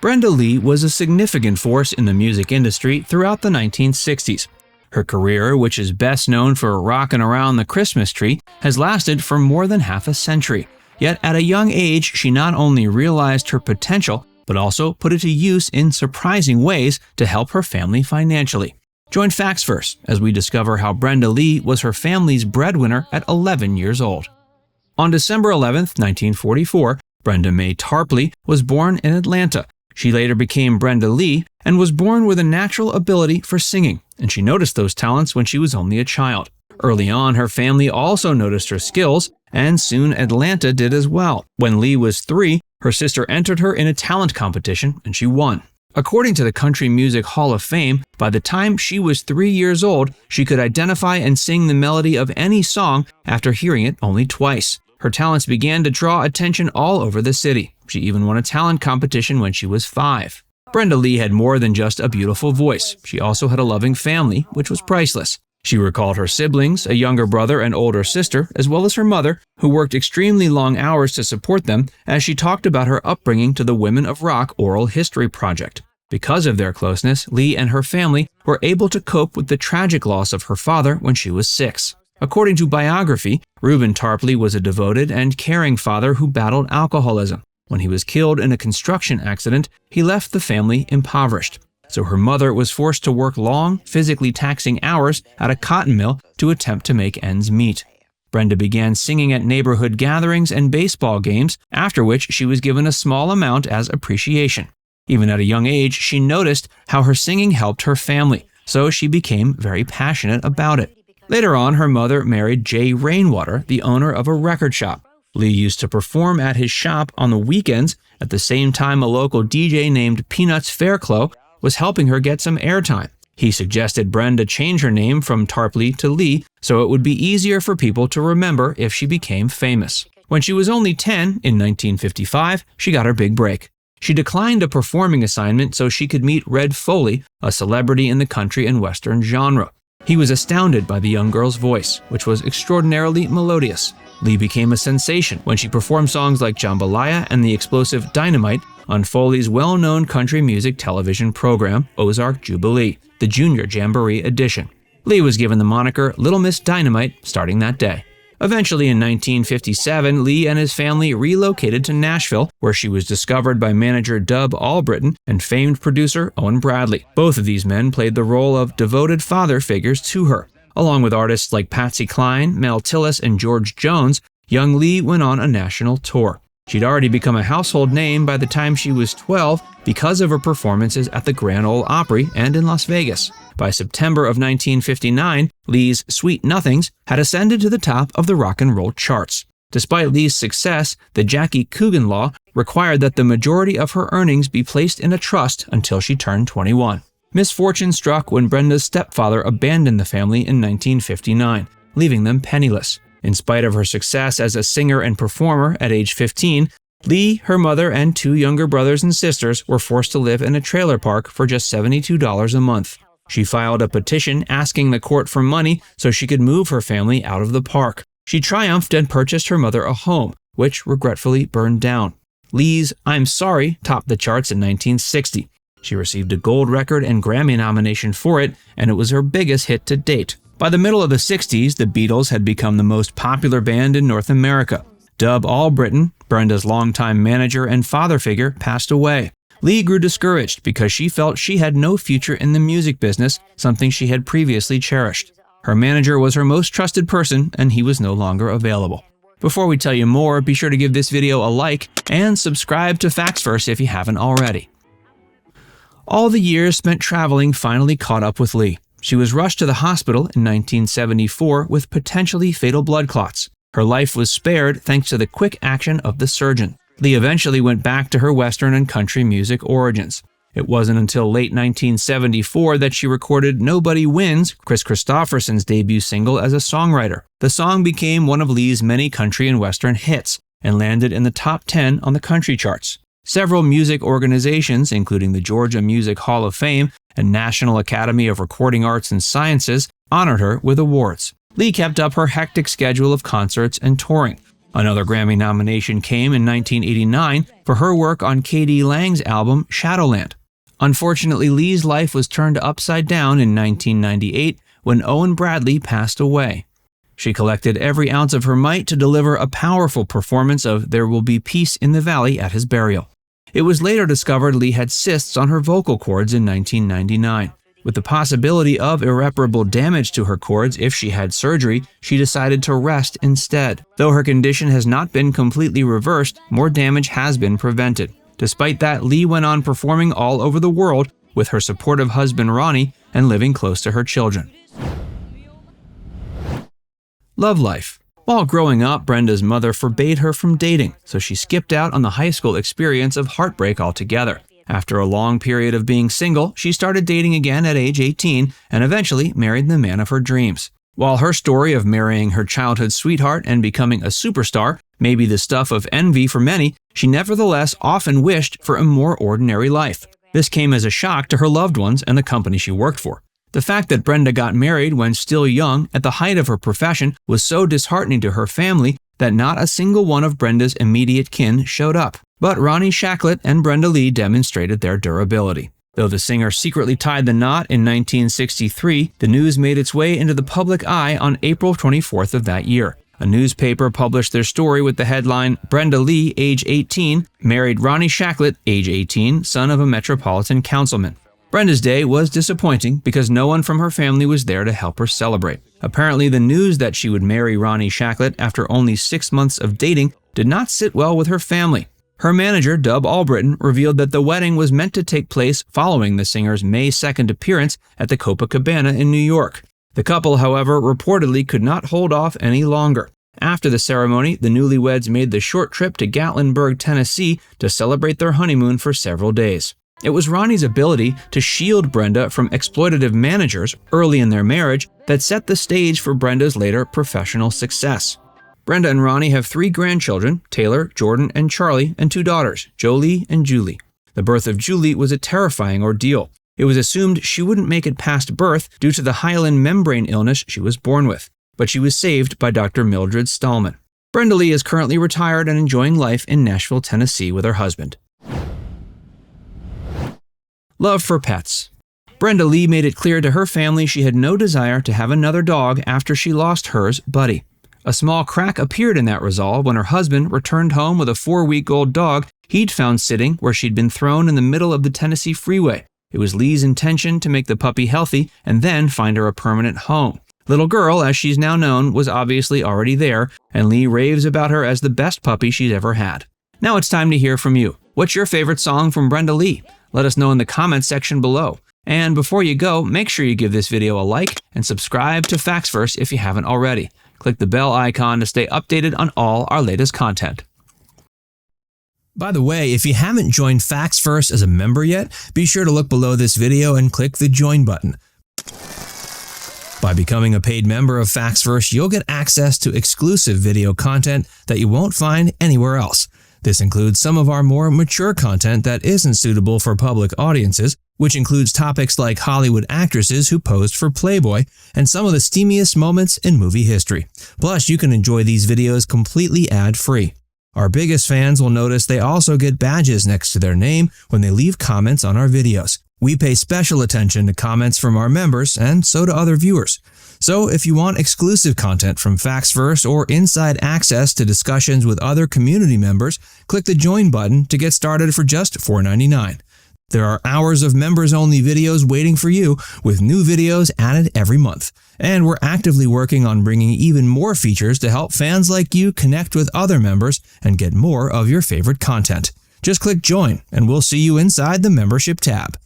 Brenda Lee was a significant force in the music industry throughout the 1960s. Her career, which is best known for rocking around the Christmas tree, has lasted for more than half a century. Yet at a young age, she not only realized her potential, but also put it to use in surprising ways to help her family financially. Join FactsVerse as we discover how Brenda Lee was her family's breadwinner at 11 years old. On December 11, 1944, Brenda Mae Tarpley was born in Atlanta. She later became Brenda Lee and was born with a natural ability for singing, and she noticed those talents when she was only a child. Early on, her family also noticed her skills, and soon Atlanta did as well. When Lee was 3, her sister entered her in a talent competition, and she won. According to the Country Music Hall of Fame, by the time she was 3 years old, she could identify and sing the melody of any song after hearing it only twice. Her talents began to draw attention all over the city. She even won a talent competition when she was 5. Brenda Lee had more than just a beautiful voice. She also had a loving family, which was priceless. She recalled her siblings, a younger brother and older sister, as well as her mother, who worked extremely long hours to support them, as she talked about her upbringing to the Women of Rock Oral History Project. Because of their closeness, Lee and her family were able to cope with the tragic loss of her father when she was 6. According to biography, Reuben Tarpley was a devoted and caring father who battled alcoholism. When he was killed in a construction accident, he left the family impoverished. So her mother was forced to work long, physically taxing hours at a cotton mill to attempt to make ends meet. Brenda began singing at neighborhood gatherings and baseball games, after which she was given a small amount as appreciation. Even at a young age, she noticed how her singing helped her family, so she became very passionate about it. Later on, her mother married Jay Rainwater, the owner of a record shop. Lee used to perform at his shop on the weekends. At the same time, a local DJ named Peanuts Fairclough was helping her get some airtime. He suggested Brenda change her name from Tarpley to Lee so it would be easier for people to remember if she became famous. When she was only 10, in 1955, she got her big break. She declined a performing assignment so she could meet Red Foley, a celebrity in the country and western genre. He was astounded by the young girl's voice, which was extraordinarily melodious. Lee became a sensation when she performed songs like Jambalaya and the explosive Dynamite on Foley's well-known country music television program, Ozark Jubilee, the Junior Jamboree edition. Lee was given the moniker Little Miss Dynamite starting that day. Eventually, in 1957, Lee and his family relocated to Nashville, where she was discovered by manager Dub Albritton and famed producer Owen Bradley. Both of these men played the role of devoted father figures to her. Along with artists like Patsy Cline, Mel Tillis, and George Jones, young Lee went on a national tour. She'd already become a household name by the time she was 12 because of her performances at the Grand Ole Opry and in Las Vegas. By September of 1959, Lee's Sweet Nothings had ascended to the top of the rock and roll charts. Despite Lee's success, the Jackie Coogan law required that the majority of her earnings be placed in a trust until she turned 21. Misfortune struck when Brenda's stepfather abandoned the family in 1959, leaving them penniless. In spite of her success as a singer and performer at age 15, Lee, her mother, and 2 younger brothers and sisters were forced to live in a trailer park for just $72 a month. She filed a petition asking the court for money so she could move her family out of the park. She triumphed and purchased her mother a home, which regretfully burned down. Lee's I'm Sorry topped the charts in 1960. She received a gold record and Grammy nomination for it, and it was her biggest hit to date. By the middle of the 60s, the Beatles had become the most popular band in North America. Dub Albritton, Brenda's longtime manager and father figure, passed away. Lee grew discouraged because she felt she had no future in the music business, something she had previously cherished. Her manager was her most trusted person, and he was no longer available. Before we tell you more, be sure to give this video a like and subscribe to FactsVerse if you haven't already. All the years spent traveling finally caught up with Lee. She was rushed to the hospital in 1974 with potentially fatal blood clots. Her life was spared thanks to the quick action of the surgeon. Lee eventually went back to her Western and country music origins. It wasn't until late 1974 that she recorded Nobody Wins, Chris Christopherson's debut single as a songwriter. The song became one of Lee's many country and Western hits and landed in the top 10 on the country charts. Several music organizations, including the Georgia Music Hall of Fame and National Academy of Recording Arts and Sciences, honored her with awards. Lee kept up her hectic schedule of concerts and touring. Another Grammy nomination came in 1989 for her work on K.D. Lang's album Shadowland. Unfortunately, Lee's life was turned upside down in 1998 when Owen Bradley passed away. She collected every ounce of her might to deliver a powerful performance of There Will Be Peace in the Valley at his burial. It was later discovered Lee had cysts on her vocal cords in 1999. With the possibility of irreparable damage to her cords if she had surgery, she decided to rest instead. Though her condition has not been completely reversed, more damage has been prevented. Despite that, Lee went on performing all over the world with her supportive husband Ronnie and living close to her children. Love life. While growing up, Brenda's mother forbade her from dating, so she skipped out on the high school experience of heartbreak altogether. After a long period of being single, she started dating again at age 18 and eventually married the man of her dreams. While her story of marrying her childhood sweetheart and becoming a superstar may be the stuff of envy for many, she nevertheless often wished for a more ordinary life. This came as a shock to her loved ones and the company she worked for. The fact that Brenda got married when still young, at the height of her profession, was so disheartening to her family that not a single one of Brenda's immediate kin showed up. But Ronnie Shacklett and Brenda Lee demonstrated their durability. Though the singer secretly tied the knot in 1963, the news made its way into the public eye on April 24th of that year. A newspaper published their story with the headline, Brenda Lee, age 18, married Ronnie Shacklett, age 18, son of a metropolitan councilman. Brenda's day was disappointing because no one from her family was there to help her celebrate. Apparently, the news that she would marry Ronnie Shacklett after only 6 months of dating did not sit well with her family. Her manager, Dub Albritton, revealed that the wedding was meant to take place following the singer's May 2nd appearance at the Copacabana in New York. The couple, however, reportedly could not hold off any longer. After the ceremony, the newlyweds made the short trip to Gatlinburg, Tennessee to celebrate their honeymoon for several days. It was Ronnie's ability to shield Brenda from exploitative managers early in their marriage that set the stage for Brenda's later professional success. Brenda and Ronnie have 3 grandchildren, Taylor, Jordan, and Charlie, and 2 daughters, Jolie and Julie. The birth of Julie was a terrifying ordeal. It was assumed she wouldn't make it past birth due to the hyaline membrane illness she was born with, but she was saved by Dr. Mildred Stallman. Brenda Lee is currently retired and enjoying life in Nashville, Tennessee with her husband. Love for pets. Brenda Lee made it clear to her family she had no desire to have another dog after she lost hers, Buddy. A small crack appeared in that resolve when her husband returned home with a 4-week-old dog he'd found sitting where she'd been thrown in the middle of the Tennessee freeway. It was Lee's intention to make the puppy healthy and then find her a permanent home. Little girl, as she's now known, was obviously already there, and Lee raves about her as the best puppy she's ever had. Now it's time to hear from you. What's your favorite song from Brenda Lee? Let us know in the comments section below. And before you go, make sure you give this video a like and subscribe to FactsVerse if you haven't already. Click the bell icon to stay updated on all our latest content. By the way, if you haven't joined FactsVerse as a member yet, be sure to look below this video and click the join button. By becoming a paid member of FactsVerse, you'll get access to exclusive video content that you won't find anywhere else. This includes some of our more mature content that isn't suitable for public audiences, which includes topics like Hollywood actresses who posed for Playboy and some of the steamiest moments in movie history. Plus, you can enjoy these videos completely ad-free. Our biggest fans will notice they also get badges next to their name when they leave comments on our videos. We pay special attention to comments from our members, and so do other viewers. So if you want exclusive content from FactsVerse or inside access to discussions with other community members, click the join button to get started for just $4.99. There are hours of members-only videos waiting for you, with new videos added every month. And we're actively working on bringing even more features to help fans like you connect with other members and get more of your favorite content. Just click join, and we'll see you inside the membership tab.